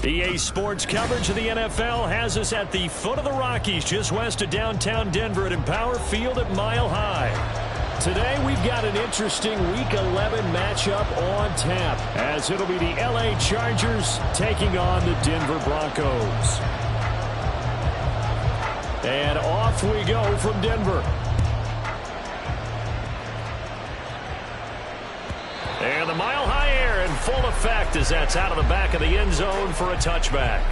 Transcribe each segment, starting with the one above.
EA Sports coverage of the NFL has us at the foot of the Rockies, just west of downtown Denver at Empower Field at Mile High. Today we've got an interesting Week 11 matchup on tap, as it'll be the LA Chargers taking on the Denver Broncos. And off we go from Denver. And the Mile High air in full effect as that's out of the back of the end zone for a touchback.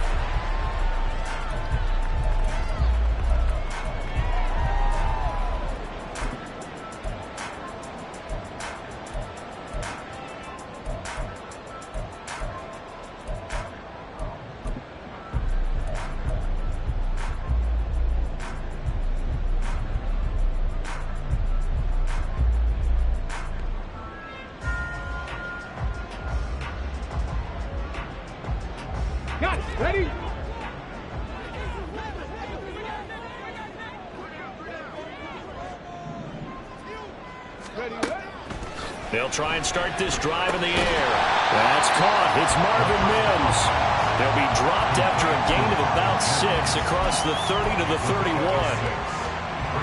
Ready? They'll try and start this drive in the air. That's caught. It's Marvin Mims. They'll be dropped after a gain of about 6 across the 30 to the 31.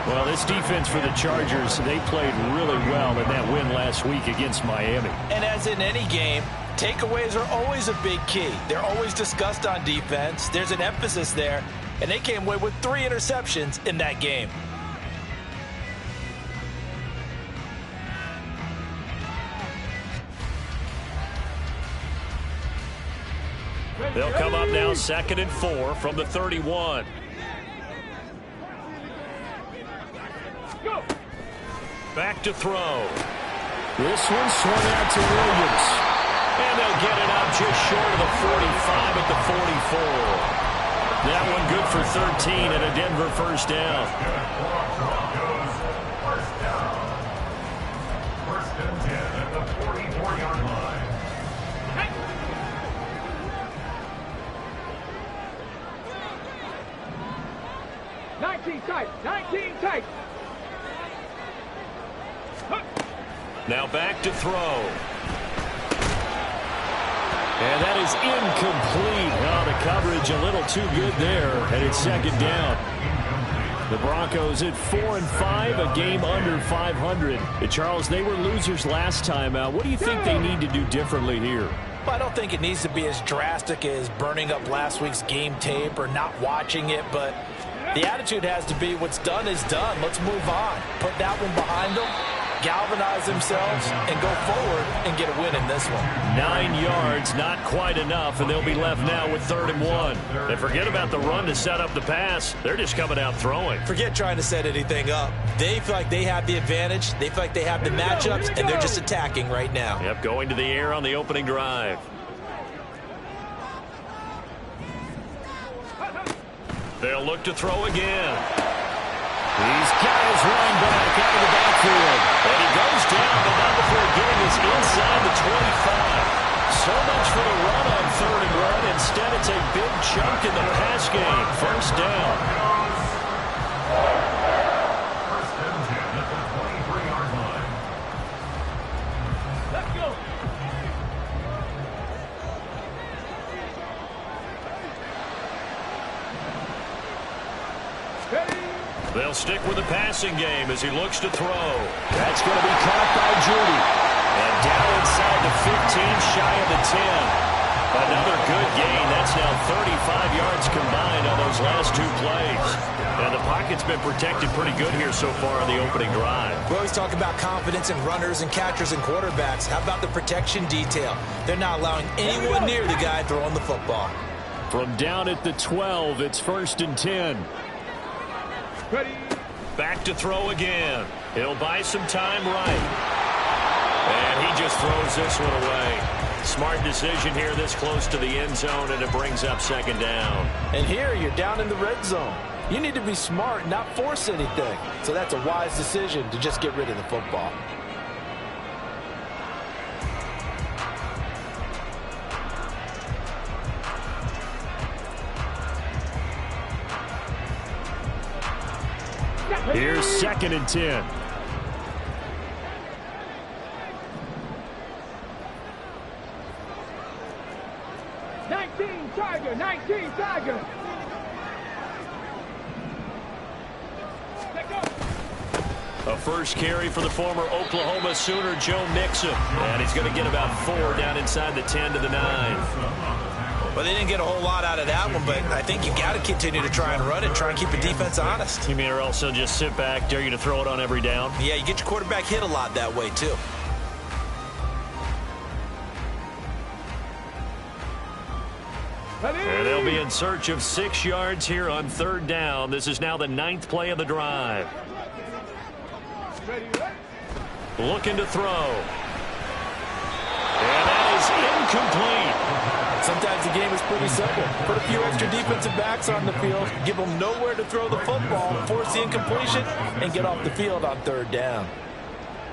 Well, this defense for the Chargers, they played really well in that win last week against Miami. And as in any game, takeaways are always a big key. They're always discussed on defense. There's an emphasis there, and they came away with 3 interceptions in that game. They'll come up now 2nd and 4 from the 31. Back to throw. This one swung out to Williams. And they'll get it up just short of the 45 at the 44. That one good for 13 and a Denver first down. First and 10 at the 44-yard line. 19 tight, 19 tight. Now back to throw. And that is incomplete. Oh, the coverage a little too good there, and it's 2nd down. The Broncos at 4-5, a game under 500. Charles, they were losers last time out. What do you think they need to do differently here? I don't think it needs to be as drastic as burning up last week's game tape or not watching it, but the attitude has to be what's done is done. Let's move on. Put that one behind them, galvanize themselves, and go forward and get a win in this one. 9 yards, not quite enough, and they'll be left now with 3rd and 1. And forget about the run to set up the pass. They're just coming out throwing. Forget trying to set anything up. They feel like they have the advantage. They feel like they have the matchups, and they're just attacking right now. Yep, going to the air on the opening drive. They'll look to throw again. He's got his running back out of the backfield. And he goes down, but not before getting his inside the 25. So much for the run on 3rd and 1. Instead, it's a big chunk in the pass game. First down. First and 10 at the 23-yard line. Let's go. They'll stick with the passing game as he looks to throw. That's going to be caught by Judy. And down inside the 15, shy of the 10. Another good gain. That's now 35 yards combined on those last 2 plays. And the pocket's been protected pretty good here so far on the opening drive. We always talk about confidence in runners and catchers and quarterbacks. How about the protection detail? They're not allowing anyone near the guy throwing the football. From down at the 12, it's 1st and 10. Ready. Back to throw again. He'll buy some time right. And he just throws this one away. Smart decision here this close to the end zone, and it brings up 2nd down. And here you're down in the red zone. You need to be smart, not force anything. So that's a wise decision to just get rid of the football. Here's 2nd and 10. Target. A first carry for the former Oklahoma Sooner, Joe Mixon. And he's going to get about 4 down inside the 10 to the 9. Well, they didn't get a whole lot out of that one, but I think you got to continue to try and run it, try and keep the defense honest. You mean or else they'll just sit back, dare you to throw it on every down? Yeah, you get your quarterback hit a lot that way, too. And they'll be in search of 6 yards here on 3rd down. This is now the 9th play of the drive. Looking to throw. And that is incomplete. Sometimes the game is pretty simple. Put a few extra defensive backs on the field, give them nowhere to throw the football, force the incompletion, and get off the field on 3rd down.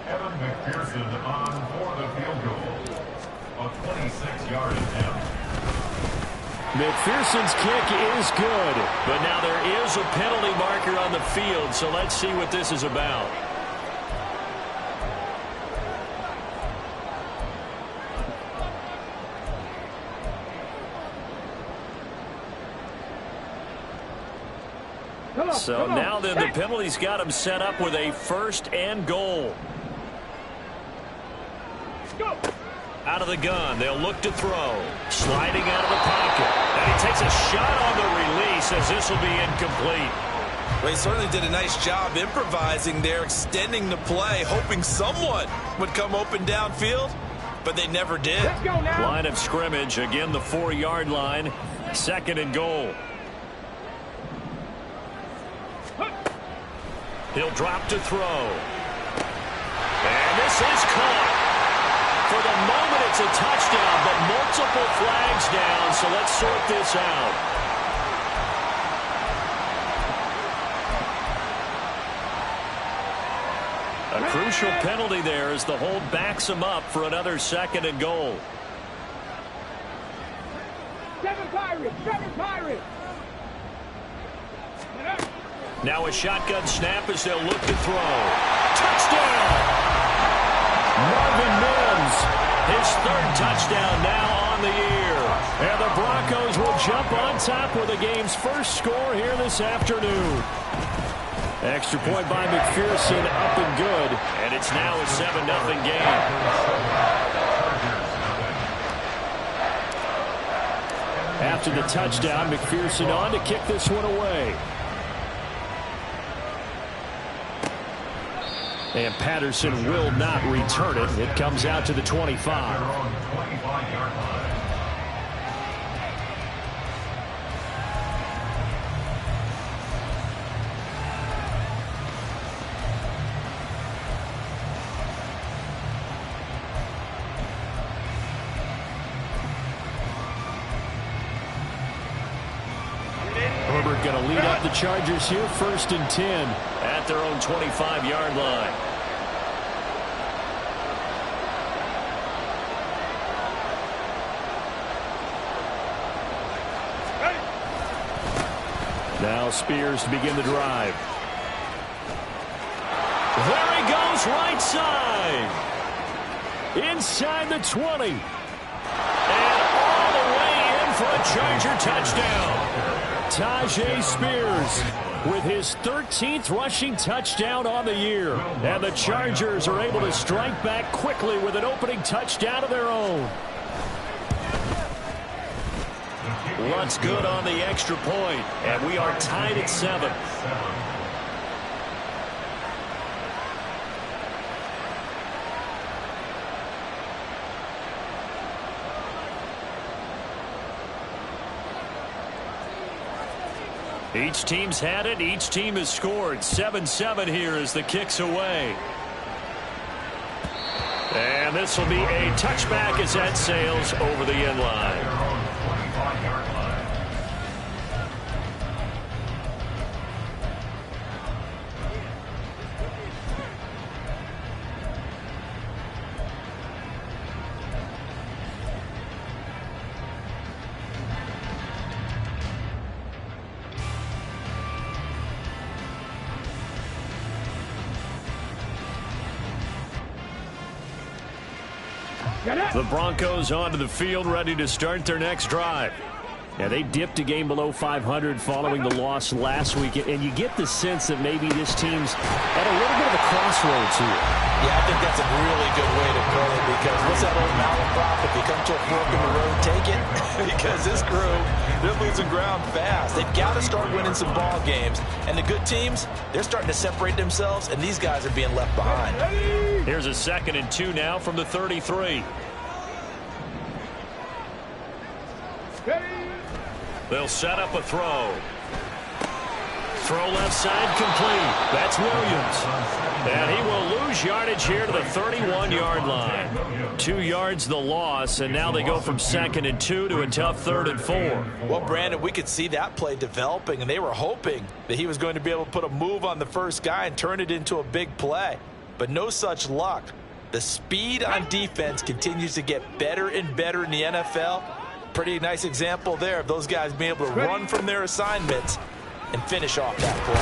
Evan McPherson on for the field goal. A 26-yard attempt. McPherson's kick is good, but now there is a penalty marker on the field, so let's see what this is about. So now then the penalty's got him set up with a 1st and goal. Out of the gun, they'll look to throw. Sliding out of the pocket. And he takes a shot on the release as this will be incomplete. Well, he certainly did a nice job improvising there, extending the play, hoping someone would come open downfield, but they never did. Let's go now. Line of scrimmage, again the 4-yard line. 2nd and goal. He'll drop to throw. And this is caught. For the moment, it's a touchdown, but multiple flags down, so let's sort this out. A crucial penalty there as the hold backs him up for another 2nd and goal. 7 Pirates! 7 Pirates! Now a shotgun snap as they'll look to throw. Touchdown! Marvin Mims, his 3rd touchdown now on the year. And the Broncos will jump on top with the game's first score here this afternoon. Extra point by McPherson, up and good. And it's now a 7-0 game. After the touchdown, McPherson on to kick this one away. And Patterson will not return it. It comes out to the 25. Herbert going to lead up the Chargers here, 1st and 10 at their own 25-yard line. Now Spears to begin the drive. There he goes, right side. Inside the 20. And all the way in for a Charger touchdown. Tajay Spears with his 13th rushing touchdown on the year. And the Chargers are able to strike back quickly with an opening touchdown of their own. Luntz good on the extra point, and we are tied at 7. Each team's had it. Each team has scored. 7-7 here as the kick's away. And this will be a touchback as that sails over the end line. The Broncos onto the field, ready to start their next drive. Yeah, they dipped a game below 500 following the loss last week, and you get the sense that maybe this team's at a little bit of a crossroads here. Yeah, I think that's a really good way to put it, because what's that old malaprop? If you come to a fork in the road, take it. Because this crew, they're losing ground fast. They've got to start winning some ball games. And the good teams, they're starting to separate themselves, and these guys are being left behind. Here's a 2nd and 2 now from the 33. They'll set up a throw. Throw left side complete. That's Williams. And he will lose yardage here to the 31-yard line. 2 yards the loss, and now they go from 2nd and 2 to a tough 3rd and 4. Well, Brandon, we could see that play developing, and they were hoping that he was going to be able to put a move on the first guy and turn it into a big play. But no such luck. The speed on defense continues to get better and better in the NFL. Pretty nice example there of those guys being able to run from their assignments and finish off that play.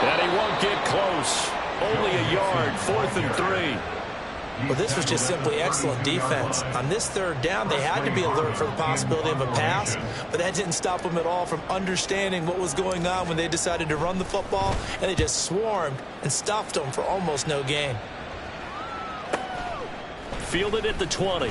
And he won't get close. Only a yard, 4th and 3. Well, this was just simply excellent defense. On this 3rd down, they had to be alert for the possibility of a pass, but that didn't stop them at all from understanding what was going on when they decided to run the football, and they just swarmed and stuffed them for almost no gain. Fielded at the 20.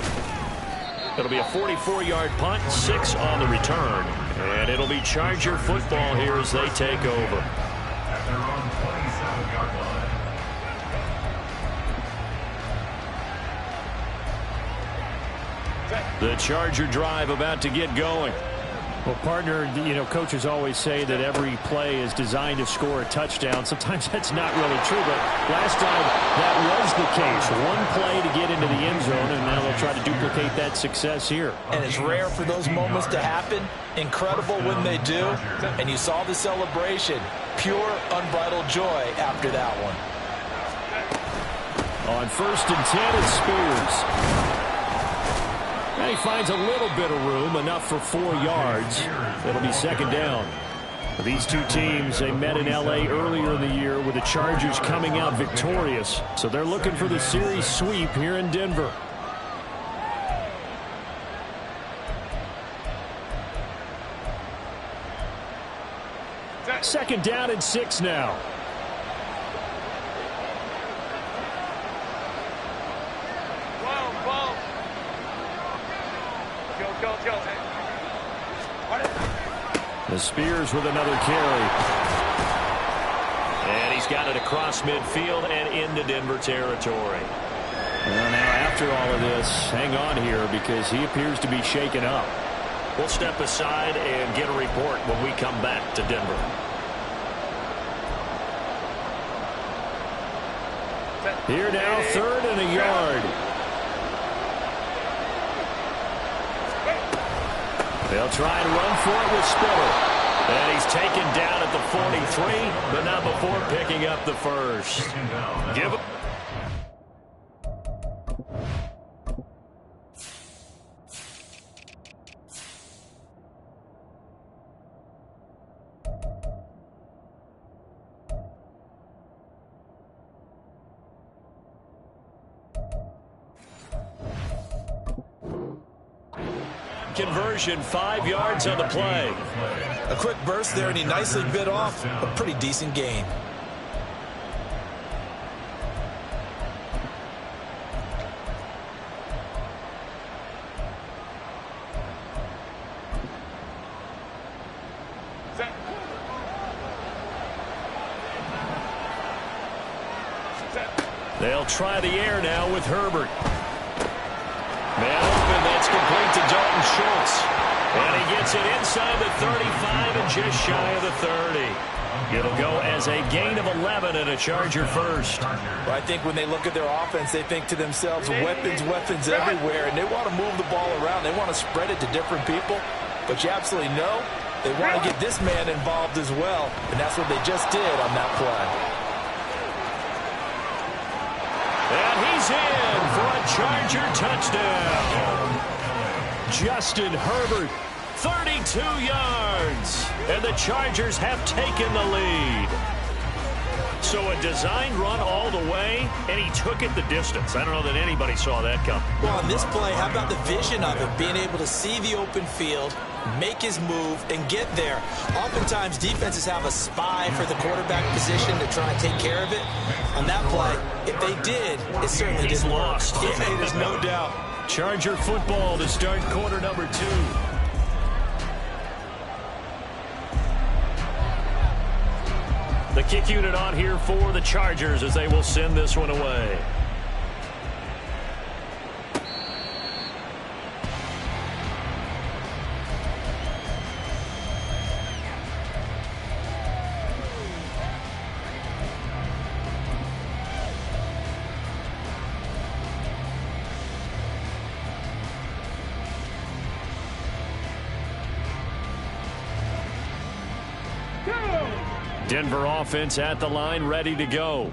It'll be a 44-yard punt, 6 on the return. And it'll be Charger football here as they take over. At their own 27-yard line. The Charger drive about to get going. Well, partner, you know, coaches always say that every play is designed to score a touchdown. Sometimes that's not really true, but last time that was the case. One play to get into the end zone, and now they'll try to duplicate that success here. And it's rare for those moments to happen. Incredible when they do. And you saw the celebration. Pure, unbridled joy after that one. On 1st and 10, it's Spears. And he finds a little bit of room, enough for 4 yards. It'll be 2nd down. These two teams, they met in L.A. earlier in the year with the Chargers coming out victorious. So they're looking for the series sweep here in Denver. Second down and 6 now. The Spears with another carry. And he's got it across midfield and into Denver territory. Well, now after all of this, hang on here because he appears to be shaken up. We'll step aside and get a report when we come back to Denver. Here now, 3rd and a yard. They'll try and run for it with Spiller. And he's taken down at the 43, but not before picking up the first. Give it. Conversion, 5 yards on the play. A quick burst there, and he nicely bit off a pretty decent gain. They'll try the air now with Herbert. Man open, that's complete to Dalton Schultz. And he gets it inside the 35 and just shy of the 30. It'll go as a gain of 11 and a Charger first. Well, I think when they look at their offense, they think to themselves, weapons, weapons everywhere, and they want to move the ball around. They want to spread it to different people. But you absolutely know they want to get this man involved as well, and that's what they just did on that play. And he's in for a Charger touchdown. Justin Herbert, 32 yards. And the Chargers have taken the lead. So a designed run all the way, and he took it the distance. I don't know that anybody saw that come. Well, on this play, how about the vision of it? Being able to see the open field, make his move, and get there. Oftentimes, defenses have a spy for the quarterback position to try and take care of it. On that play, if they did, it certainly didn't work. Yeah, there's no doubt. Charger football to start quarter number 2. The kick unit on here for the Chargers as they will send this one away. Denver offense at the line, ready to go.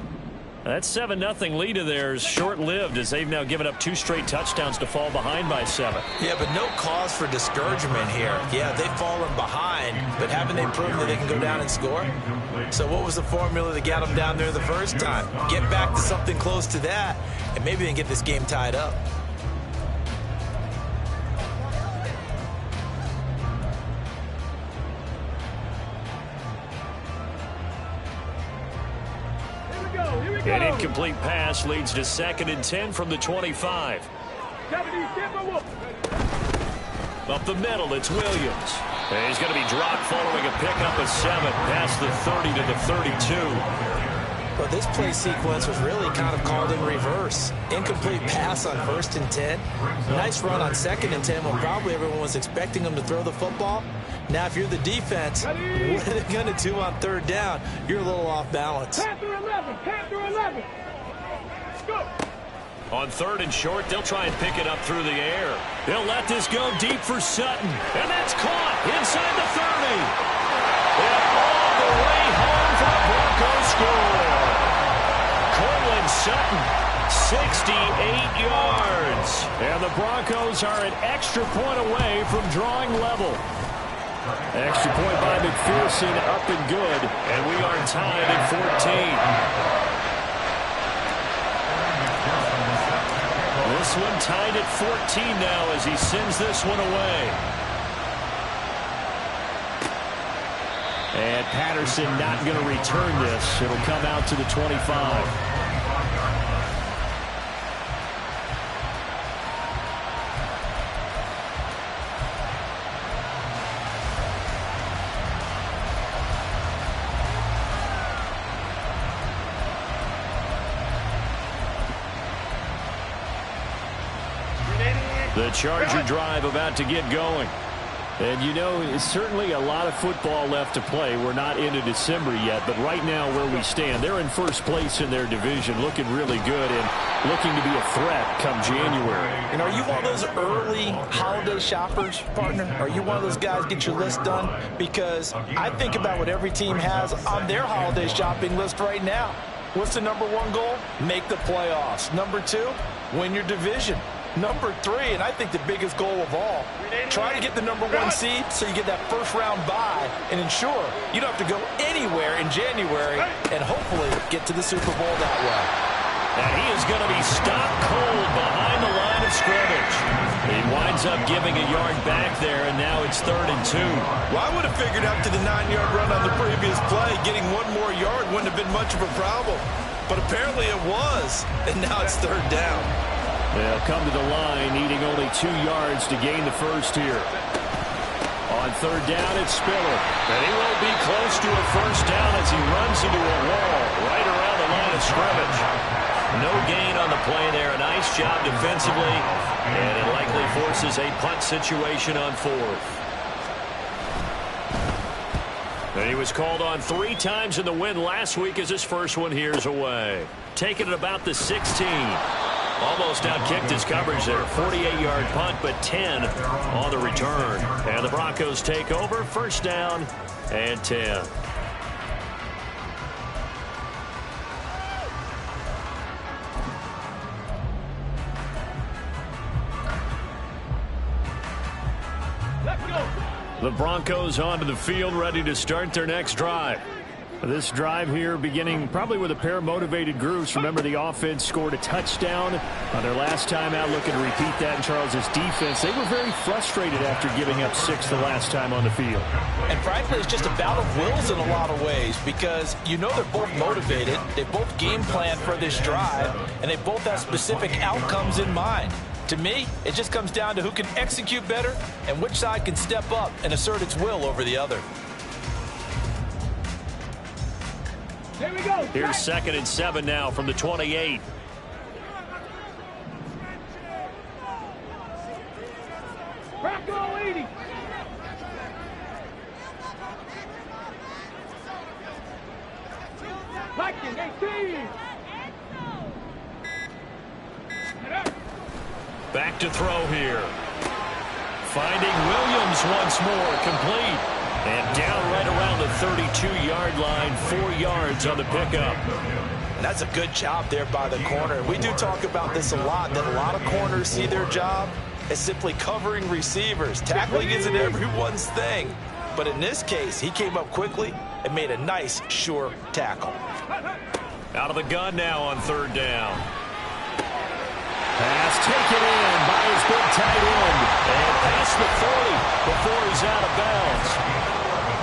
That 7-0 lead of theirs short-lived as they've now given up 2 straight touchdowns to fall behind by 7. Yeah, but no cause for discouragement here. Yeah, they've fallen behind, but haven't they proven that they can go down and score? So what was the formula that got them down there the first time? Get back to something close to that, and maybe they can get this game tied up. An incomplete pass leads to 2nd and 10 from the 25. Up the middle, it's Williams. And he's going to be dropped following a pickup of 7 past the 30 to the 32. But this play sequence was really kind of called in reverse. Incomplete pass on 1st and 10. Nice run on 2nd and 10 when probably everyone was expecting him to throw the football. Now, if you're the defense, what are they going to do on 3rd down? You're a little off balance. Panther 11, Panther 11. Go. On 3rd and short, they'll try and pick it up through the air. They'll let this go deep for Sutton. And that's caught inside the 30. And all the way home for the Broncos score. Cortland Sutton, 68 yards. And the Broncos are an extra point away from drawing level. Extra point by McPherson, up and good. And we are tied at 14. This one tied at 14 now as he sends this one away. And Patterson not going to return this. It'll come out to the 25. The Charger drive about to get going. And, you know, it's certainly a lot of football left to play. We're not into December yet, but right now where we stand, they're in first place in their division, looking really good and looking to be a threat come January. And are you one of those early holiday shoppers, partner? Are you one of those guys get your list done? Because I think about what every team has on their holiday shopping list right now. What's the #1 goal? Make the playoffs. #2, win your division. #3, and I think the biggest goal of all, try to get the #1 seed so you get that first-round bye and ensure you don't have to go anywhere in January and hopefully get to the Super Bowl that way. And he is going to be stopped cold behind the line of scrimmage. He winds up giving a yard back there, and now it's 3rd and 2. Well, I would have figured after the 9-yard run on the previous play, getting 1 more yard wouldn't have been much of a problem. But apparently it was, and now it's 3rd down. They'll come to the line, needing only 2 yards to gain the first here. On 3rd down, it's Spiller. And he will be close to a first down as he runs into a wall right around the line of scrimmage. No gain on the play there. A nice job defensively. And it likely forces a punt situation on 4th. And he was called on 3 times in the win last week as his first one here's away. Taking it about the 16. Almost outkicked his coverage there. 48-yard punt, but 10 on the return. And the Broncos take over. First down and 10. The Broncos onto the field, ready to start their next drive. This drive here beginning probably with a pair of motivated groups. Remember, the offense scored a touchdown on their last time out, looking to repeat that in Charles's defense. They were very frustrated after giving up 6 the last time on the field. And frankly, it's just a battle of wills in a lot of ways, because you know they're both motivated, they both game plan for this drive, and they both have specific outcomes in mind. To me, it just comes down to who can execute better and which side can step up and assert its will over the other. Here we go. Here's 2nd and 7 now from the 28. Crack all 80. Lightning 18. Back to throw here. Finding Williams once more, complete. And down right around the 32-yard line, 4 yards on the pickup. And that's a good job there by the corner. We do talk about this a lot, that a lot of corners see their job as simply covering receivers. Tackling isn't everyone's thing. But in this case, he came up quickly and made a nice, sure tackle. Out of the gun now on 3rd down. Pass taken in by his big tight end. And past the 40 before he's out of bounds.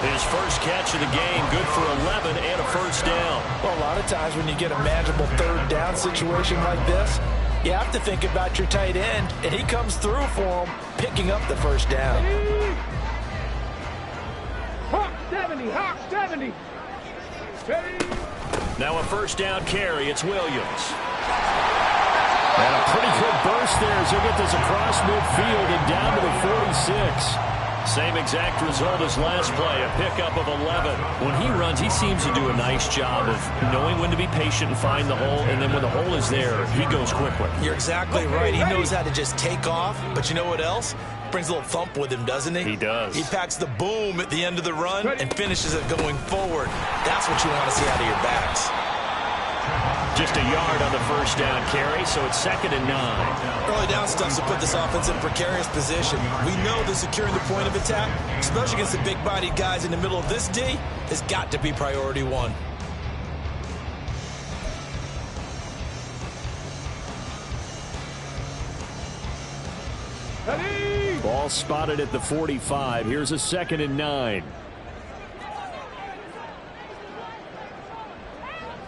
His first catch of the game, good for 11 and a 1st down. Well, a lot of times when you get a manageable 3rd down situation like this, you have to think about your tight end, and he comes through for him, picking up the 1st down. Hawk 70, Hawk 70. Now a 1st down carry, it's Williams. And a pretty good burst there as he'll get this across midfield and down to the 46. Same exact result as last play, a pickup of 11. When he runs, he seems to do a nice job of knowing when to be patient and find the hole, and then when the hole is there, he goes quickly. You're exactly right. He knows how to just take off, but you know what else? Brings a little thump with him, doesn't he? He does. He packs the boom at the end of the run and finishes it going forward. That's what you want to see out of your backs. Just a yard on the 1st down carry, so it's 2nd and 9. Early down stuff to put this offense in a precarious position. We know that securing the point of attack, especially against the big-bodied guys in the middle of this D, has got to be priority 1. Ball spotted at the 45. Here's a 2nd and 9.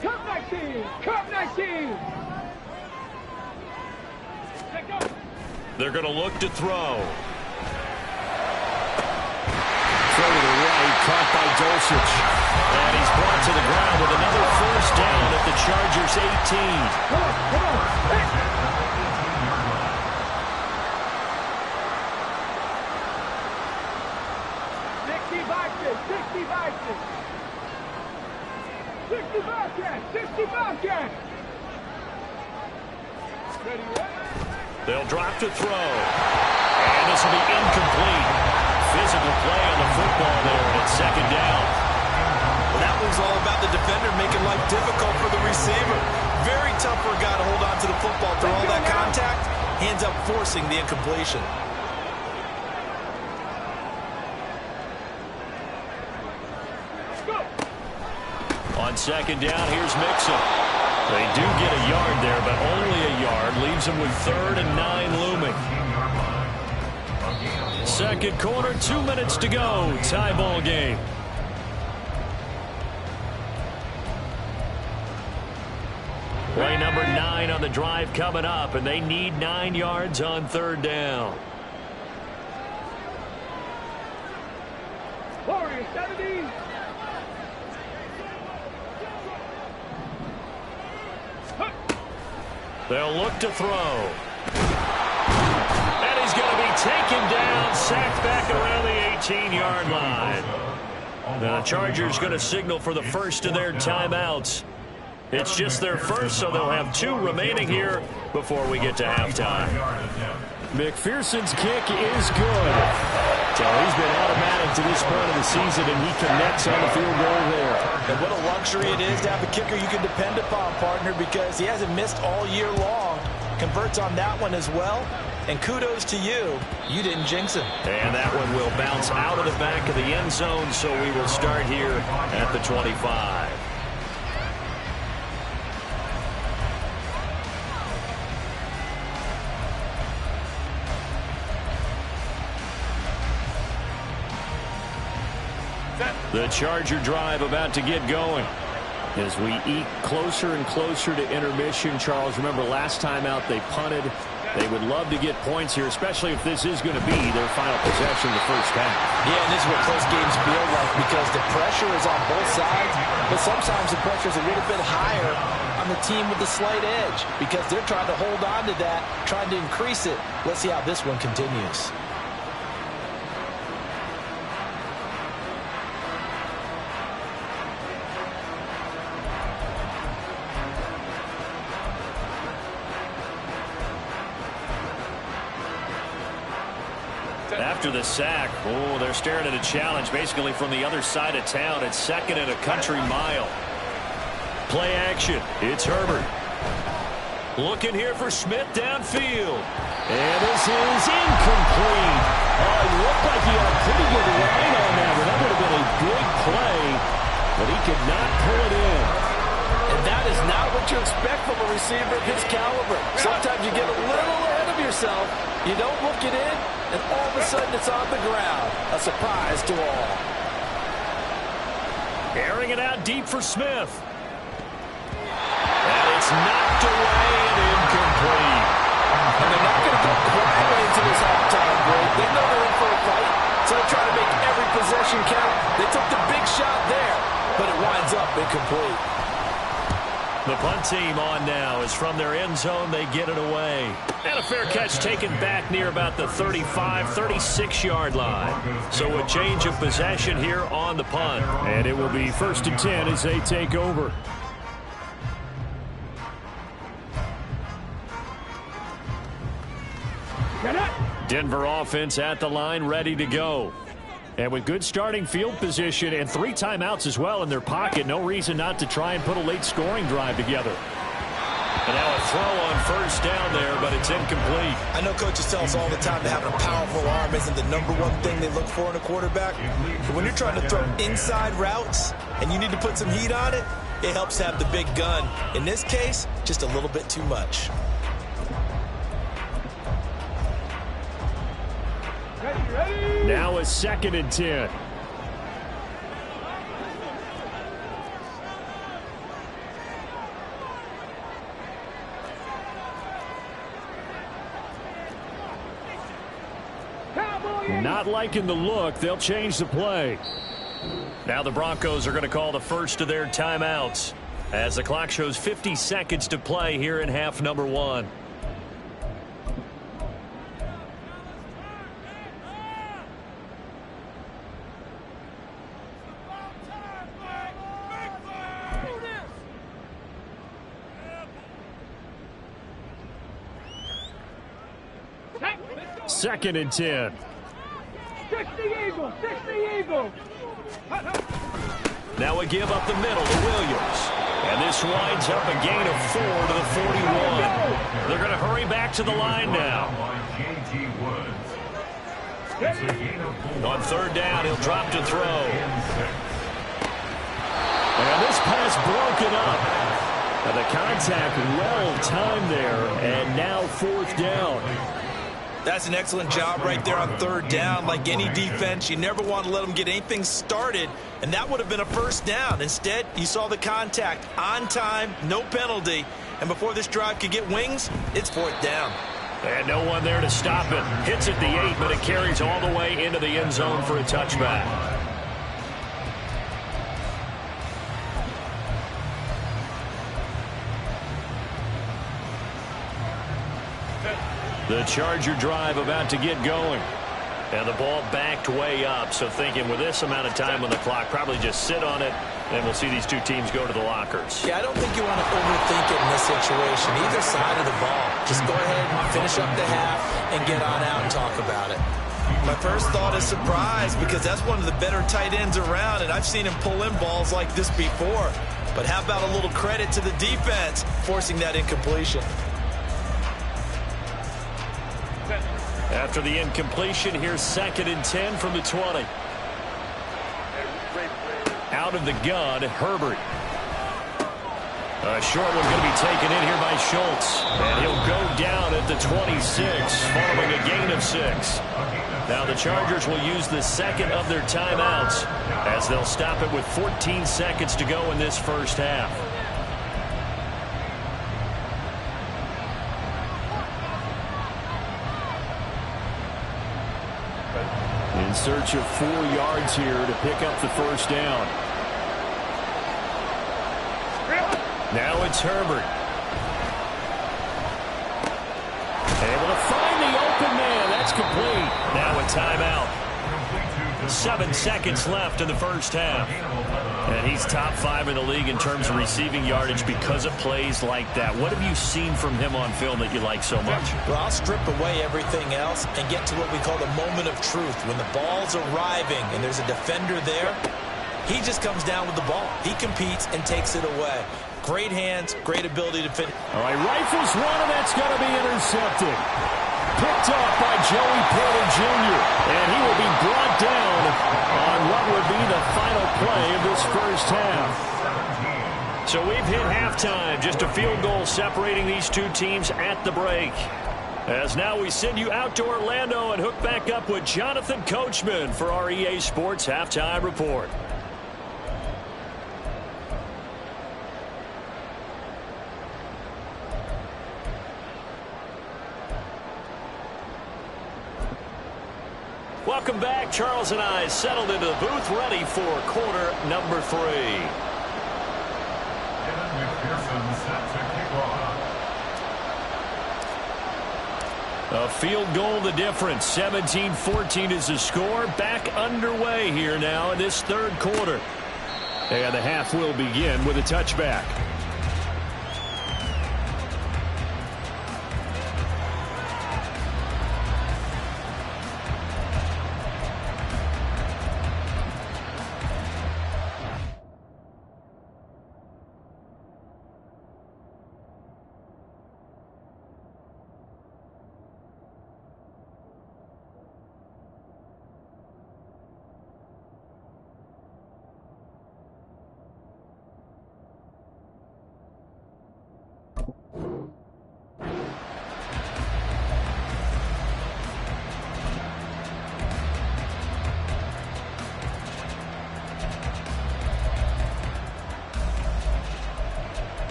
Cup 19. Cup 19. They're going to look to throw. Throw to the right, caught by Dulcich. And he's brought to the ground with another 1st down at the Chargers' 18. Come on. 65 catch. They'll drop to throw. And this will be incomplete. Physical play on the football there, and it's 2nd down. Well, that one's all about the defender making life difficult for the receiver. Very tough for a guy to hold on to the football through all that contact. He ends up forcing the incompletion. On 2nd down, here's Mixon. They do get a yard there, but only a yard. Leaves them with 3rd and 9 looming. 2nd quarter, 2 minutes to go. Tie ball game. Play number 9 on the drive coming up, and they need 9 yards on 3rd down. Warriors 70. They'll look to throw. And he's going to be taken down, sacked back around the 18-yard line. The Chargers going to signal for the first of their timeouts. It's just their first, so they'll have 2 remaining here before we get to halftime. McPherson's kick is good. So he's been automatic to this point of the season, and he connects on the field goal there. And what a luxury it is to have a kicker you can depend upon, partner, because he hasn't missed all year long. Converts on that one as well. And kudos to you. You didn't jinx him. And that one will bounce out of the back of the end zone, so we will start here at the 25. The Charger drive about to get going. As we eke closer and closer to intermission, Charles, remember last time out they punted. They would love to get points here, especially if this is going to be their final possession of the first half. Yeah, and this is what close games feel like because the pressure is on both sides, but sometimes the pressure is a little bit higher on the team with the slight edge because they're trying to hold on to that, trying to increase it. Let's see how this one continues. After the sack, they're staring at a challenge basically from the other side of town. It's second and a country mile. Play action. It's Herbert. Looking here for Smith downfield. And this is incomplete. Oh, it looked like he had a pretty good line on that one. That would have been a big play, but he could not pull it in. And that is not what you expect from a receiver of his caliber. Sometimes you get a little ahead of yourself. You don't look it in, and all of a sudden it's on the ground. A surprise to all. Airing it out deep for Smith. And it's knocked away and incomplete. And they're not going to go quietly into this halftime break. They know they're in for a fight, so they're trying to make every possession count. They took the big shot there, but it winds up incomplete. The punt team on now is from their end zone. They get it away. And a fair catch taken back near about the 35, 36-yard line. So a change of possession here on the punt. And it will be 1st and 10 as they take over. Denver offense at the line, ready to go. And with good starting field position and 3 timeouts as well in their pocket, no reason not to try and put a late scoring drive together. And now a throw on 1st down there, but it's incomplete. I know coaches tell us all the time that having a powerful arm isn't the #1 thing they look for in a quarterback. But when you're trying to throw inside routes and you need to put some heat on it, it helps have the big gun. In this case, just a little bit too much. Now a 2nd and 10. Not liking the look. They'll change the play. Now the Broncos are going to call the first of their timeouts as the clock shows 50 seconds to play here in half number 1. Second and 10. 60 Eagles, 60 Eagles. Now a give up the middle to Williams. And this winds up a gain of 4 to the 41. They're going to hurry back to the line now. On 3rd down, he'll drop to throw. And this pass broken up. Now the contact well timed there, and now 4th down. That's an excellent job right there on 3rd down. Like any defense, you never want to let them get anything started, and that would have been a 1st down. Instead, you saw the contact on time, no penalty, and before this drive could get wings, it's 4th down. And no one there to stop it. Hits at the 8, but it carries all the way into the end zone for a touchback. The Charger drive about to get going. And the ball backed way up, so thinking with this amount of time on the clock, probably just sit on it, and we'll see these two teams go to the lockers. Yeah, I don't think you want to overthink it in this situation. Either side of the ball. Just go ahead and finish up the half and get on out and talk about it. My first thought is surprise because that's one of the better tight ends around, and I've seen him pull in balls like this before. But how about a little credit to the defense forcing that incompletion? After the incompletion, here's 2nd and 10 from the 20. Out of the gun, Herbert. A short one going to be taken in here by Schultz. And he'll go down at the 26, following a gain of 6. Now the Chargers will use the 2nd of their timeouts as they'll stop it with 14 seconds to go in this first half. In search of 4 yards here to pick up the first down. Now it's Herbert. Able to find the open man. That's complete. Now a timeout. 7 seconds left in the first half. And he's top 5 in the league in terms of receiving yardage because of plays like that. What have you seen from him on film that you like so much? Well, I'll strip away everything else and get to what we call the moment of truth. When the ball's arriving and there's a defender there, he just comes down with the ball. He competes and takes it away. Great hands, great ability to finish. All right, rifles one, and that's going to be intercepted. Picked up by Joey Porter Jr., and he will be brought down on what would be the final play of this first half. So we've hit halftime. Just a field goal separating these two teams at the break. As now we send you out to Orlando and hook back up with Jonathan Coachman for our EA Sports Halftime Report. Welcome back. Charles and I settled into the booth, ready for quarter number 3. A field goal the difference. 17-14 is the score. Back underway here now in this third quarter. And the half will begin with a touchback.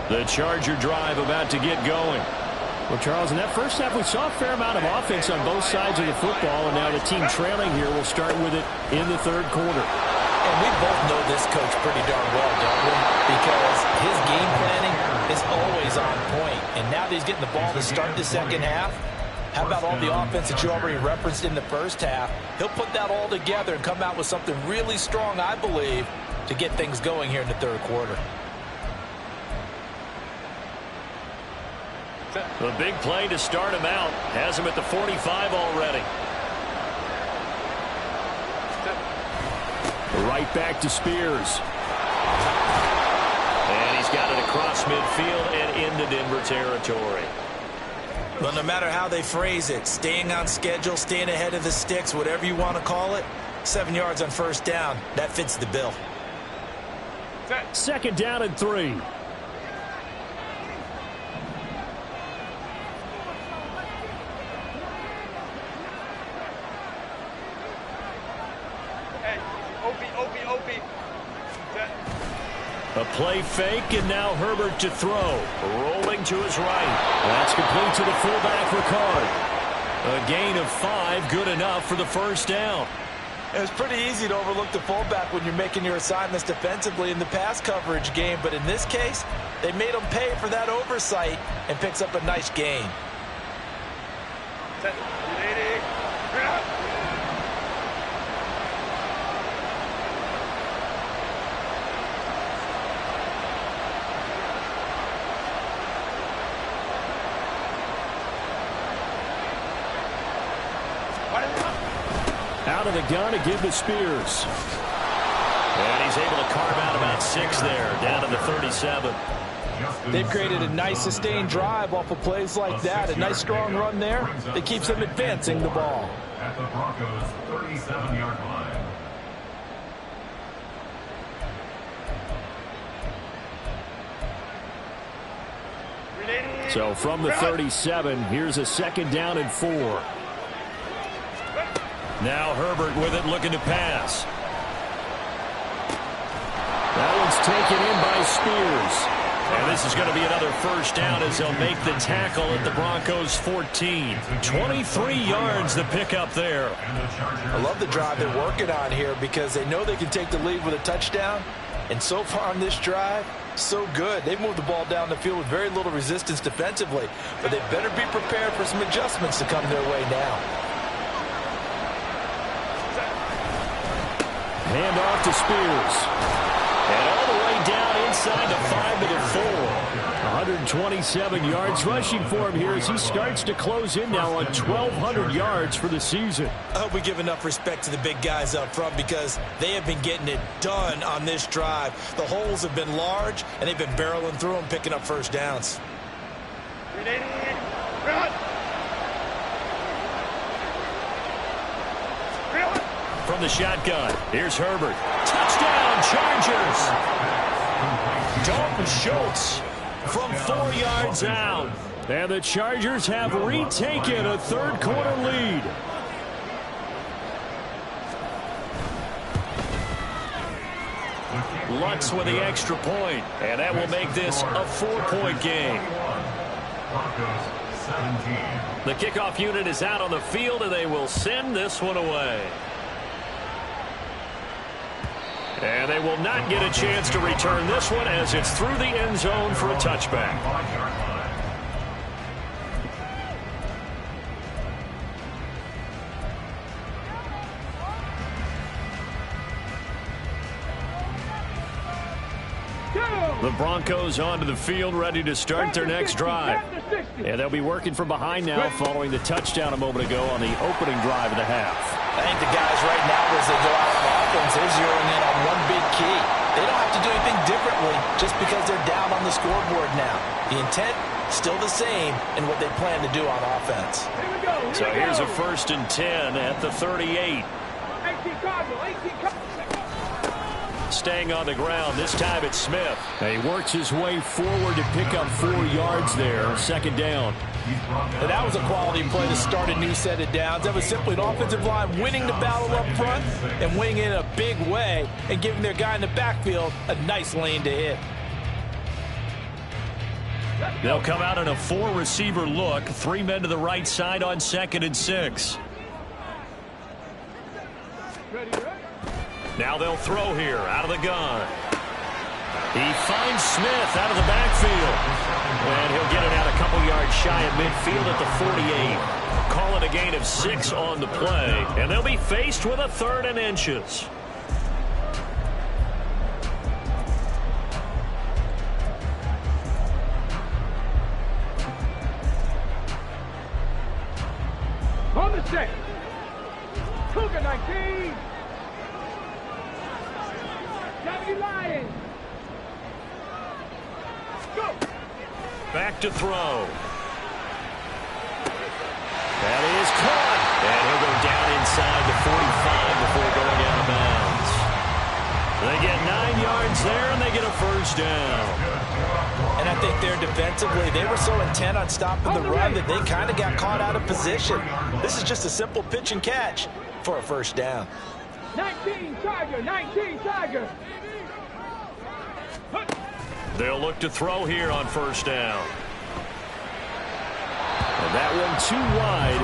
The Charger drive about to get going. Well, Charles, in that first half, we saw a fair amount of offense on both sides of the football, and now the team trailing here will start with it in the third quarter. And we both know this coach pretty darn well, don't we? Because his game planning is always on point. And now that he's getting the ball to start the second half, how about all the offense that you already referenced in the first half? He'll put that all together and come out with something really strong, I believe, to get things going here in the third quarter. The big play to start him out. Has him at the 45 already. Right back to Spears. And he's got it across midfield and into Denver territory. Well, no matter how they phrase it, staying on schedule, staying ahead of the sticks, whatever you want to call it, 7 yards on first down, that fits the bill. 2nd down and 3. A play fake, and now Herbert to throw. Rolling to his right. That's complete to the fullback, Ricard. A gain of 5, good enough for the first down. It's pretty easy to overlook the fullback when you're making your assignments defensively in the pass coverage game, but in this case, they made him pay for that oversight and picks up a nice gain. Out of the gun to give to Spears. And he's able to carve out about 6 there, down to the 37. They've created a nice sustained drive off of plays like that. A nice strong run there that keeps them advancing the ball. At the Broncos' 37-yard line. So from the 37, here's a 2nd down and 4. Now Herbert with it, looking to pass. That one's taken in by Spears. And this is going to be another 1st down as they'll make the tackle at the Broncos 14. 23 yards to pick up there. I love the drive they're working on here because they know they can take the lead with a touchdown. And so far on this drive, so good. They've moved the ball down the field with very little resistance defensively. But they better be prepared for some adjustments to come their way now. Hand off to Spears. And all the way down inside the 5 to the 4. 127 yards rushing for him here as he starts to close in now on 1,200 yards for the season. I hope we give enough respect to the big guys up front because they have been getting it done on this drive. The holes have been large, and they've been barreling through them, picking up 1st downs. From the shotgun, here's Herbert. Touchdown, Chargers! Dalton Schultz from 4 yards out. And the Chargers have retaken a 3rd quarter lead. Lutz with the extra point, and that will make this a 4-point game. Broncos 17. The kickoff unit is out on the field, and they will send this one away. And they will not get a chance to return this one as it's through the end zone for a touchback. The Broncos onto the field, ready to start their next drive. And they'll be working from behind now following the touchdown a moment ago on the opening drive of the half. I think the guys right now, as they go out of offense, they're zeroing in on one big key. They don't have to do anything differently just because they're down on the scoreboard now. The intent, still the same in what they plan to do on offense. So here's a 1st and 10 at the 38. Staying on the ground, this time it's Smith. He works his way forward to pick up 4 yards there, 2nd down. And that was a quality play to start a new set of downs. That was simply an offensive line winning the battle up front and winning it in a big way and giving their guy in the backfield a nice lane to hit. They'll come out in a 4-receiver look. 3 men to the right side on 2nd and 6. Now they'll throw here out of the gun. He finds Smith out of the backfield. And he'll get it out a couple yards shy of midfield at the 48. Call it a gain of 6 on the play. And they'll be faced with a 3rd and inches. On the set. Cougar 19. W Lions. Go. Back to throw. That is caught. And he'll go down inside the 45 before going out of bounds. They get 9 yards there, and they get a 1st down. And I think there defensively, they were so intent on stopping the run that they kind of got caught out of position. This is just a simple pitch and catch for a 1st down. 19 Tiger, 19 Tiger. They'll look to throw here on 1st down. And that one too wide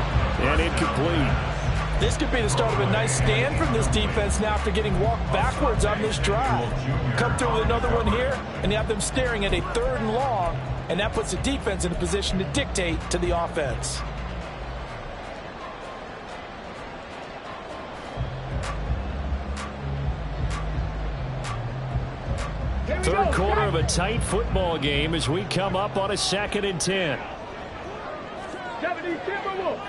and incomplete. This could be the start of a nice stand from this defense now after getting walked backwards on this drive. Come through with another one here, and you have them staring at a 3rd and long, and that puts the defense in a position to dictate to the offense. Third quarter of a tight football game as we come up on a 2nd and 10. 70 Timberwolves.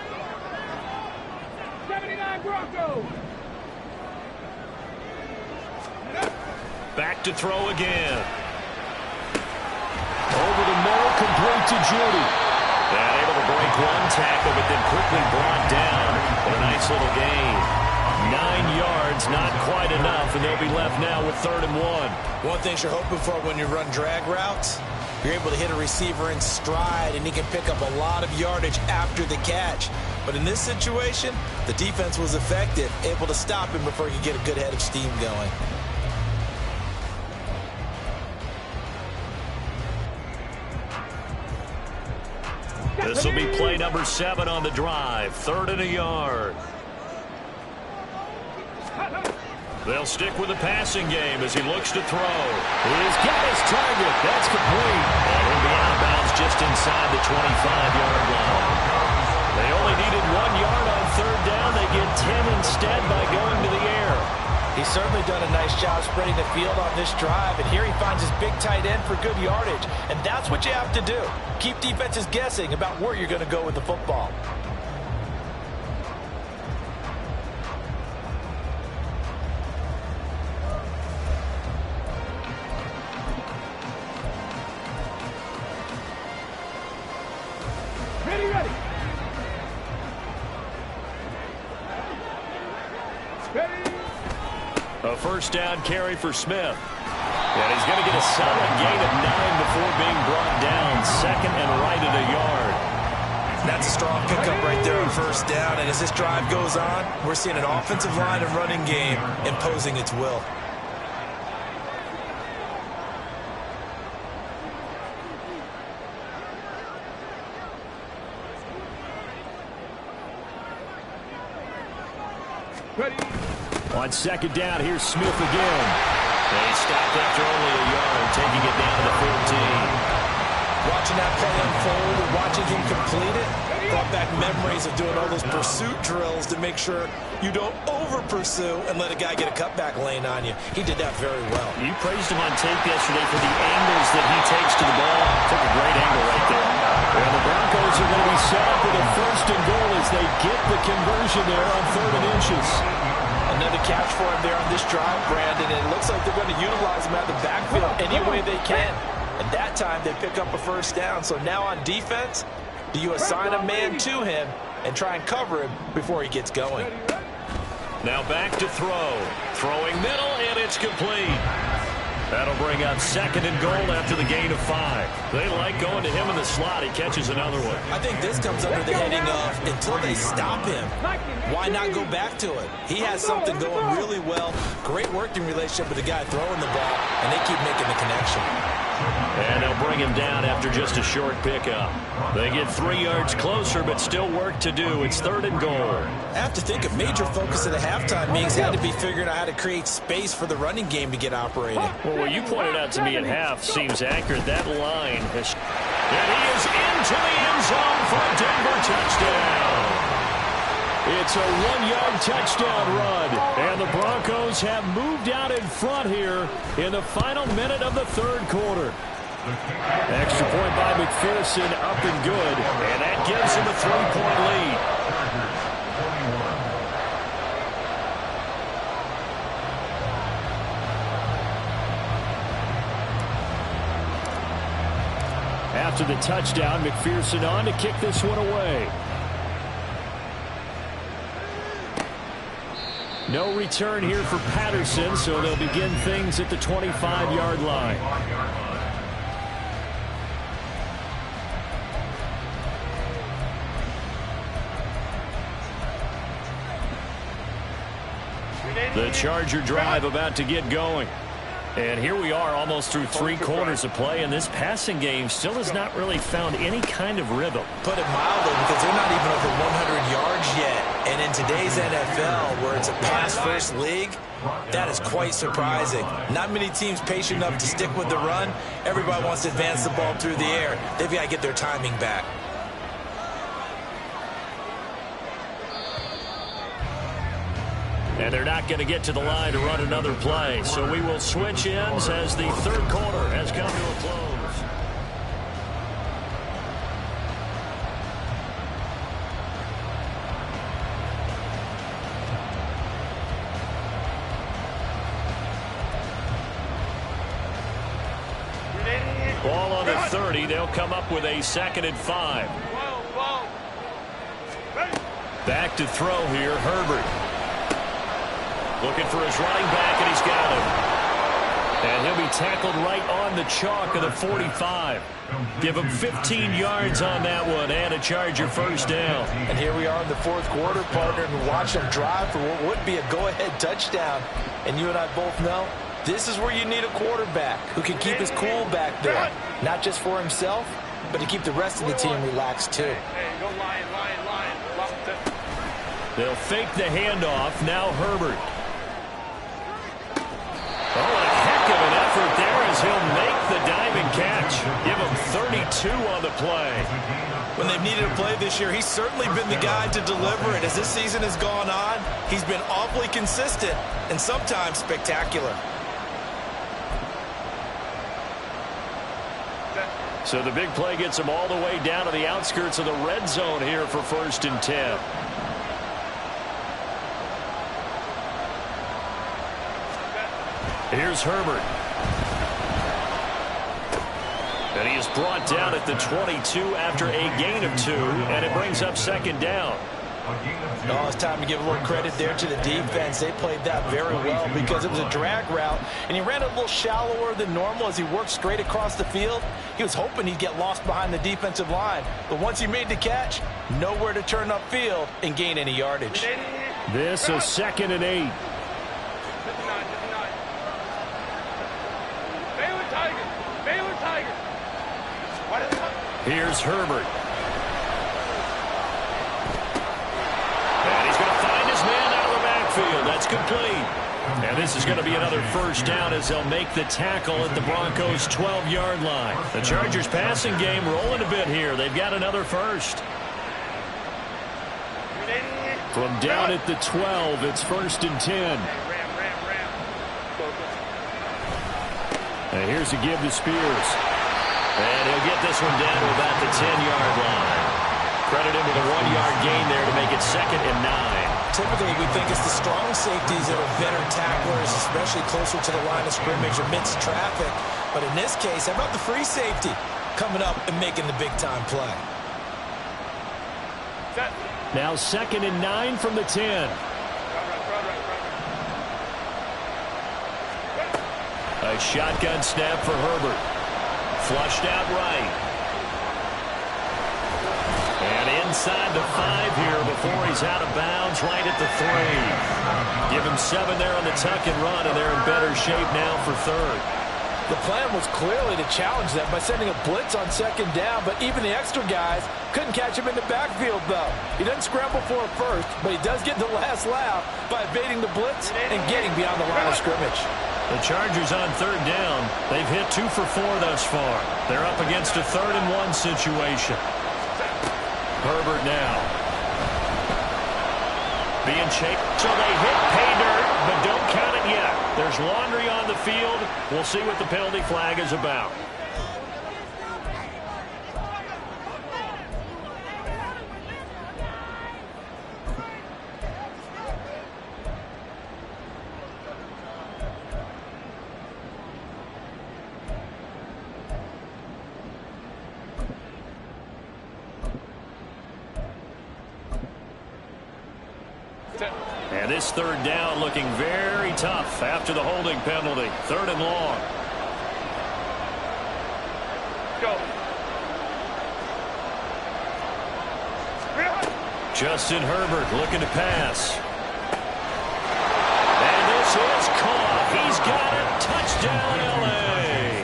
79 Broncos. Back to throw again. complete to Judy. And able to break one tackle, but then quickly brought down. But a nice little gain. 9 yards, not quite enough, and they'll be left now with 3rd and 1. One thing you're hoping for when you run drag routes, you're able to hit a receiver in stride, and he can pick up a lot of yardage after the catch. But in this situation, the defense was effective, able to stop him before he could get a good head of steam going. This will be play number 7 on the drive. 3rd and a yard. They'll stick with the passing game as he looks to throw. He's got his target. That's complete. And he'll be out of bounds just inside the 25-yard line. They only needed 1 yard on 3rd down. They get 10 instead by going to the air. He's certainly done a nice job spreading the field on this drive, and here he finds his big tight end for good yardage. And that's what you have to do. Keep defenses guessing about where you're going to go with the football. Ready. A 1st down carry for Smith. And he's going to get a solid gain of 9 before being brought down. 2nd and right at a yard. That's a strong pickup right there on 1st down. And as this drive goes on, we're seeing an offensive line and running game imposing its will. On 2nd down, here's Smith again. And he stopped after only a yard, taking it down to the 14. Watching that play unfold and watching him complete it brought back memories of doing all those pursuit drills to make sure you don't over-pursue and let a guy get a cutback lane on you. He did that very well. You praised him on tape yesterday for the angles that he takes to the ball. Took a great angle right there. And the Broncos are going to be set up with a 1st and goal as they get the conversion there on 3rd and inches. Another catch for him there on this drive, Brandon. And it looks like they're going to utilize him out of the backfield any way they can. And that time they pick up a 1st down. So now on defense, do you assign a man to him and try and cover him before he gets going? Now back to throw. Throwing middle, and it's complete. That'll bring up 2nd and goal after the gain of 5. They like going to him in the slot. He catches another one. I think this comes under the heading of until they stop him, why not go back to it? He has something going really well. Great working relationship with the guy throwing the ball, and they keep making the connection. And they'll bring him down after just a short pickup. They get 3 yards closer, but still work to do. It's 3rd and goal. I have to think a major focus at the halftime meetings had to be figuring out how to create space for the running game to get operating. Well, what you pointed out to me at half seems accurate. That line has... And he is into the end zone for a Denver touchdown. It's a 1-yard touchdown run. And the Broncos have moved out in front here in the final minute of the 3rd quarter. Extra point by McPherson, up and good. And that gives him a 3-point lead. After the touchdown, McPherson on to kick this one away. No return here for Patterson, so they'll begin things at the 25-yard line. The Charger drive about to get going. And here we are almost through 3 quarters of play, and this passing game still has not really found any kind of rhythm. Put it mildly, because they're not even over 100 yards yet. And in today's NFL, where it's a pass-first league, that is quite surprising. Not many teams patient enough to stick with the run. Everybody wants to advance the ball through the air. They've got to get their timing back. And they're not going to get to the line to run another play. So we will switch ends as the 3rd quarter has come to a close. Ball on the 30. They'll come up with a 2nd and 5. Back to throw here, Herbert. Looking for his running back, and he's got him. And he'll be tackled right on the chalk of the 45. Give him 15 yards on that one and a Charger first down. And here we are in the 4th quarter, partner, and watch them drive for what would be a go-ahead touchdown. And you and I both know this is where you need a quarterback who can keep his cool back there. Not just for himself, but to keep the rest of the team relaxed too. They'll fake the handoff. Now Herbert. Oh, a heck of an effort there as he'll make the diving catch. Give him 32 on the play. When they've needed a play this year, he's certainly been the guy to deliver it. As this season has gone on, he's been awfully consistent and sometimes spectacular. So the big play gets him all the way down to the outskirts of the red zone here for 1st and 10. Here's Herbert. And he is brought down at the 22 after a gain of 2, and it brings up 2nd down. Oh, it's time to give a little credit there to the defense. They played that very well because it was a drag route, and he ran a little shallower than normal as he worked straight across the field. He was hoping he'd get lost behind the defensive line, but once he made the catch, nowhere to turn upfield and gain any yardage. This is 2nd and 8. Here's Herbert. And he's going to find his man out of the backfield. That's complete. And this is going to be another first down as they'll make the tackle at the Broncos' 12-yard line. The Chargers passing game rolling a bit here. They've got another first. From down at the 12, it's 1st and 10. And here's a give to Spears. And he'll get this one down to about the 10-yard line. Credit him with a 1-yard gain there to make it 2nd and 9. Typically, we think it's the strong safeties that are better tacklers, especially closer to the line of scrimmage amidst traffic. But in this case, how about the free safety coming up and making the big-time play? Now 2nd and 9 from the 10. A shotgun snap for Herbert. Flushed out right. And inside the 5 here before he's out of bounds right at the 3. Give him 7 there on the tuck and run, and they're in better shape now for 3rd. The plan was clearly to challenge them by sending a blitz on 2nd down, but even the extra guys couldn't catch him in the backfield, though. He doesn't scramble for a first, but he does get the last laugh by evading the blitz and getting beyond the line of scrimmage. The Chargers on 3rd down. They've hit 2 for 4 thus far. They're up against a 3rd and 1 situation. Herbert now. Being chased. So they hit pay dirt, but don't count it yet. There's laundry on the field. We'll see what the penalty flag is about. And this 3rd down looking very tough after the holding penalty. 3rd and long. Go. Justin Herbert looking to pass. And this is caught. He's got it. Touchdown, L.A.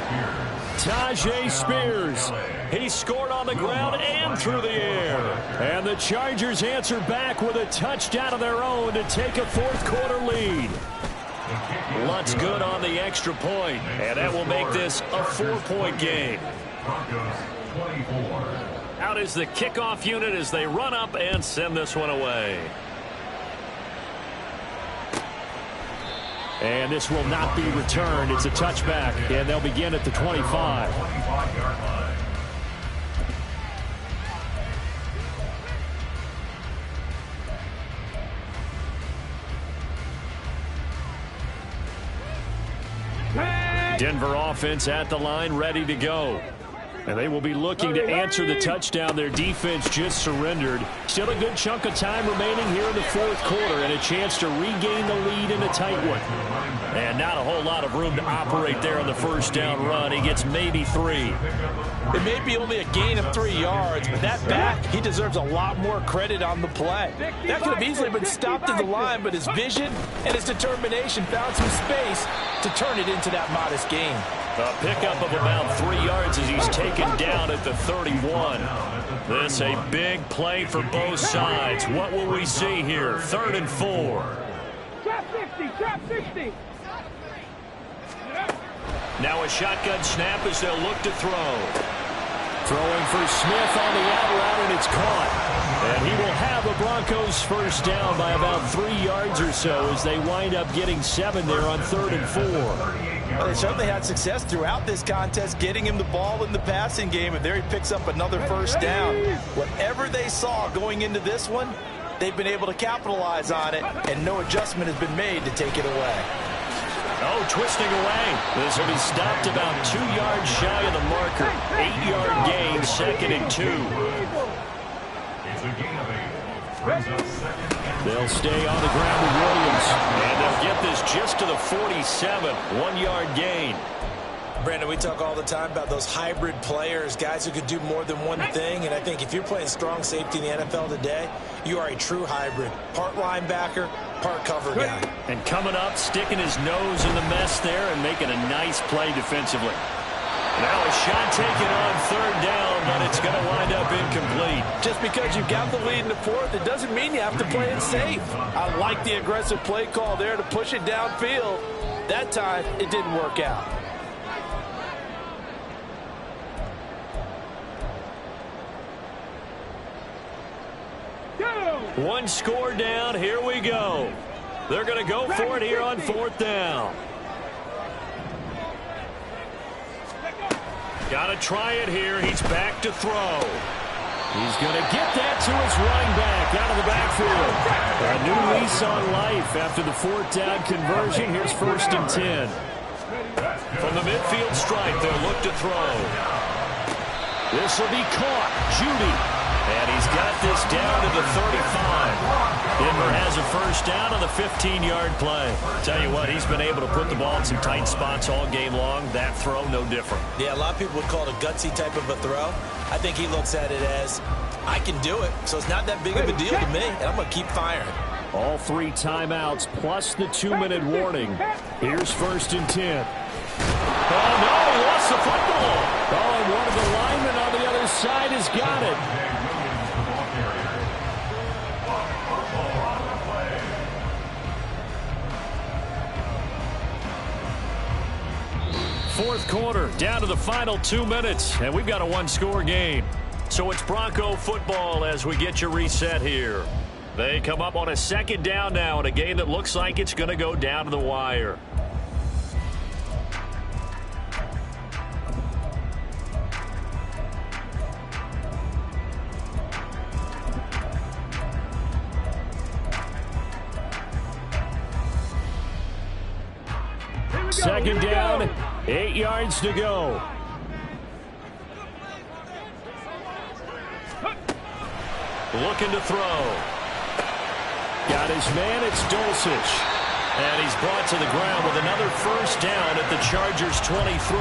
Tajay Spears. He scored on the ground and through the air. And the Chargers answer back with a touchdown of their own to take a 4th quarter lead. Lutz good on the extra point, and that will make this a 4-point game. Broncos 24. Out is the kickoff unit as they run up and send this one away. And this will not be returned. It's a touchback, and they'll begin at the 25. 25-yard line. Hey! Denver offense at the line, ready to go. And they will be looking to answer the touchdown their defense just surrendered. Still a good chunk of time remaining here in the fourth quarter and a chance to regain the lead in a tight one. And not a whole lot of room to operate there on the first down run. He gets maybe 3. It may be only a gain of 3 yards, but that back, he deserves a lot more credit on the play. That could have easily been stopped at the line, but his vision and his determination found some space to turn it into that modest gain. A pickup of about 3 yards as he's taken down at the 31. This a big play for both sides. What will we see here? 3rd and 4. Trap 60, trap 60. Now a shotgun snap as they'll look to throw. Throwing for Smith on the out route, and it's caught. And he will have a Broncos first down by about 3 yards or so as they wind up getting 7 there on 3rd and 4. Well, they certainly had success throughout this contest, getting him the ball in the passing game, and there he picks up another first down. Whatever they saw going into this one, they've been able to capitalize on it, and no adjustment has been made to take it away. Oh, twisting away. This will be stopped about 2 yards shy of the marker. 8-yard gain, 2nd and 2. It's a gain of 8. Brings up 2nd. They'll stay on the ground with Williams. And they'll get this just to the 47. 1-yard gain. Brandon, we talk all the time about those hybrid players, guys who could do more than one thing. And I think if you're playing strong safety in the NFL today, you are a true hybrid. Part linebacker, part cover guy. And coming up, sticking his nose in the mess there and making a nice play defensively. Now a shot taken on 3rd down, but it's going to wind up incomplete. Just because you've got the lead in the 4th, it doesn't mean you have to play it safe. I like the aggressive play call there to push it downfield. That time, it didn't work out. One score down. Here we go. They're going to go for it here on 4th down. Got to try it here. He's back to throw. He's going to get that to his running back out of the backfield. A new lease on life after the 4th down conversion. Here's 1st and 10. From the midfield stripe, they'll look to throw. This will be caught. Judy. And he's got this down to the 35. Denver has a first down on the 15-yard play. Tell you what, he's been able to put the ball in some tight spots all game long. That throw, no different. Yeah, a lot of people would call it a gutsy type of a throw. I think he looks at it as, I can do it, so it's not that big of a deal to me, and I'm going to keep firing. All 3 timeouts plus the 2-minute warning. Here's 1st and 10. Oh, no, he lost the football. Oh, and one of the linemen on the other side has got it. Fourth quarter, down to the final 2 minutes, and we've got a 1-score game. So it's Bronco football as we get you reset here. They come up on a 2nd down now in a game that looks like it's going to go down to the wire. Second down, 8 yards to go. Looking to throw. Got his man, it's Dulcich. And he's brought to the ground with another first down at the Chargers' 23.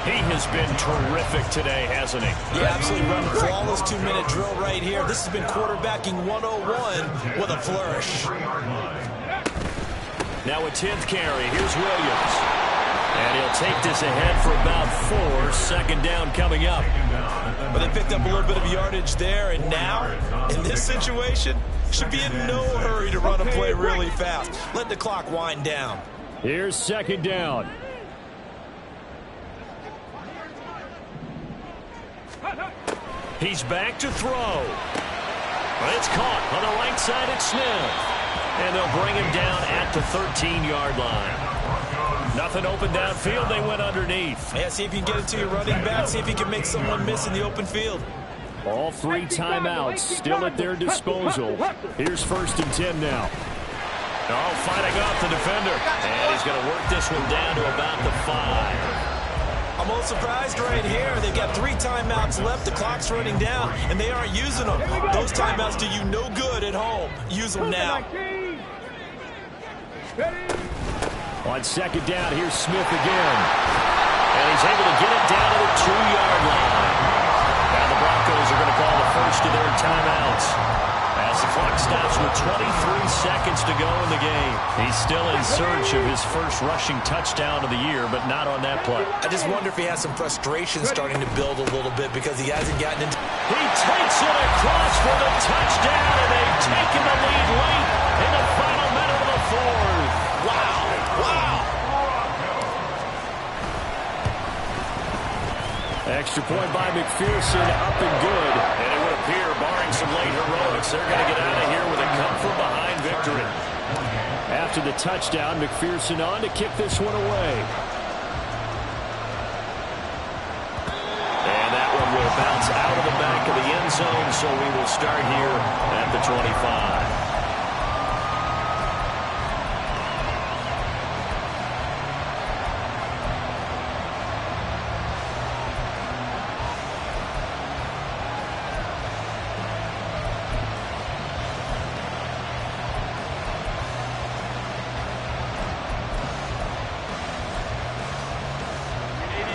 He has been terrific today, hasn't he? Yeah, absolutely run a flawless 2-minute drill right here. This has been quarterbacking 101 with a flourish. Now a 10th carry. Here's Williams. And he'll take this ahead for about 4. Second down coming up. But they picked up a little bit of yardage there, and now, in this situation, should be in no hurry to run a play really fast. Let the clock wind down. Here's second down. He's back to throw. It's caught on the right side at Smith. And they'll bring him down at the 13-yard line. Nothing open downfield. They went underneath. Yeah, see if you can get it to your running back. See if you can make someone miss in the open field. All 3 timeouts still at their disposal. Here's 1st and 10 now. Oh, fighting off the defender. And he's going to work this one down to about the 5. I'm a little surprised right here. They've got 3 timeouts left. The clock's running down, and they aren't using them. Those timeouts do you no good at home. Use them now. On second down, here's Smith again. And he's able to get it down to the 2-yard line. Now the Broncos are going to call the first of their timeouts as the clock stops with 23 seconds to go in the game. He's still in search of his first rushing touchdown of the year, but not on that play. I just wonder if he has some frustration starting to build a little bit because he hasn't gotten into... He takes it across for the touchdown, and they've taken the lead late in the final minute of the 4th. Wow. Wow. Extra point by McPherson, up and good. And it would appear, barring some late heroics, they're going to get out of here with a come-from-behind victory. After the touchdown, McPherson on to kick this one away. And that one will bounce out of the back of the end zone, so we will start here at the 25.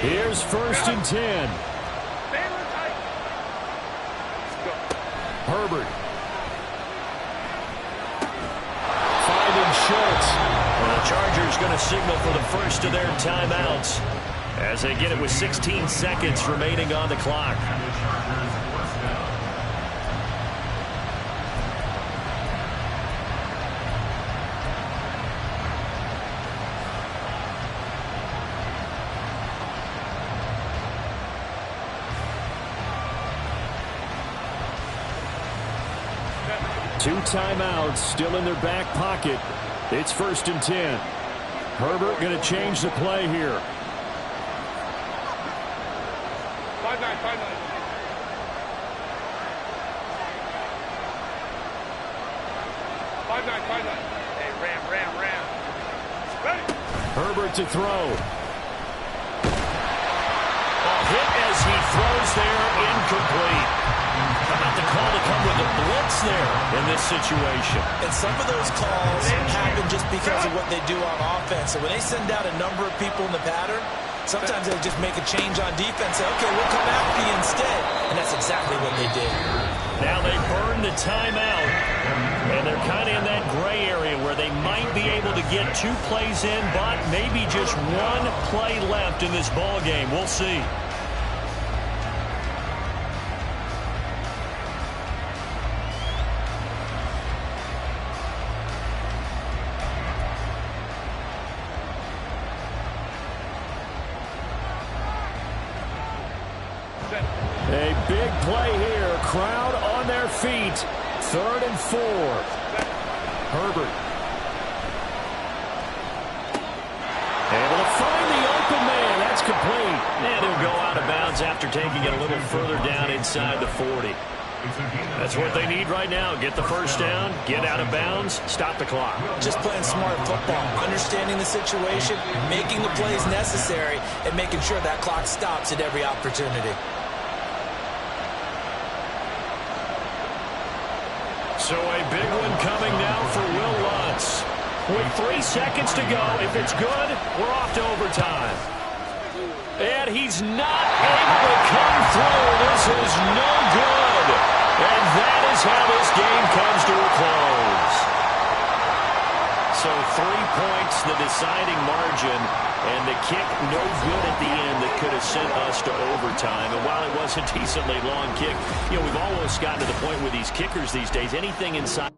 Here's 1st and 10. Herbert. Finding Schultz. Well, the Chargers going to signal for the first of their timeouts as they get it with 16 seconds remaining on the clock. 2 timeouts still in their back pocket. It's 1st and 10. Herbert going to change the play here. 5-9. Hey, Ram. Ready? Herbert to throw. Hit as he throws there, incomplete. How about the call to come with a blitz there in this situation? And some of those calls happen just because of what they do on offense. So when they send out a number of people in the pattern, sometimes they just make a change on defense. Say, okay, we'll come after you instead. And that's exactly what they did. Now they burn the timeout, and they're kind of in that gray area where they might be able to get 2 plays in, but maybe just 1 play left in this ball game. We'll see. A big play here. Crowd on their feet. 3rd and 4. Herbert. Able to find the open man. That's complete. And he'll go out of bounds after taking it a little further down inside the 40. That's what they need right now. Get the first down, get out of bounds, stop the clock. Just playing smart football, understanding the situation, making the plays necessary, and making sure that clock stops at every opportunity. So a big one coming now for Will Lutz. With 3 seconds to go, if it's good, we're off to overtime. And he's not able to come through. This is no good. And that is how this game comes to a close. So 3 points, the deciding margin, and the kick no good at the end that could have sent us to overtime. And while it was a decently long kick, you know, we've almost gotten to the point with these kickers these days, anything inside.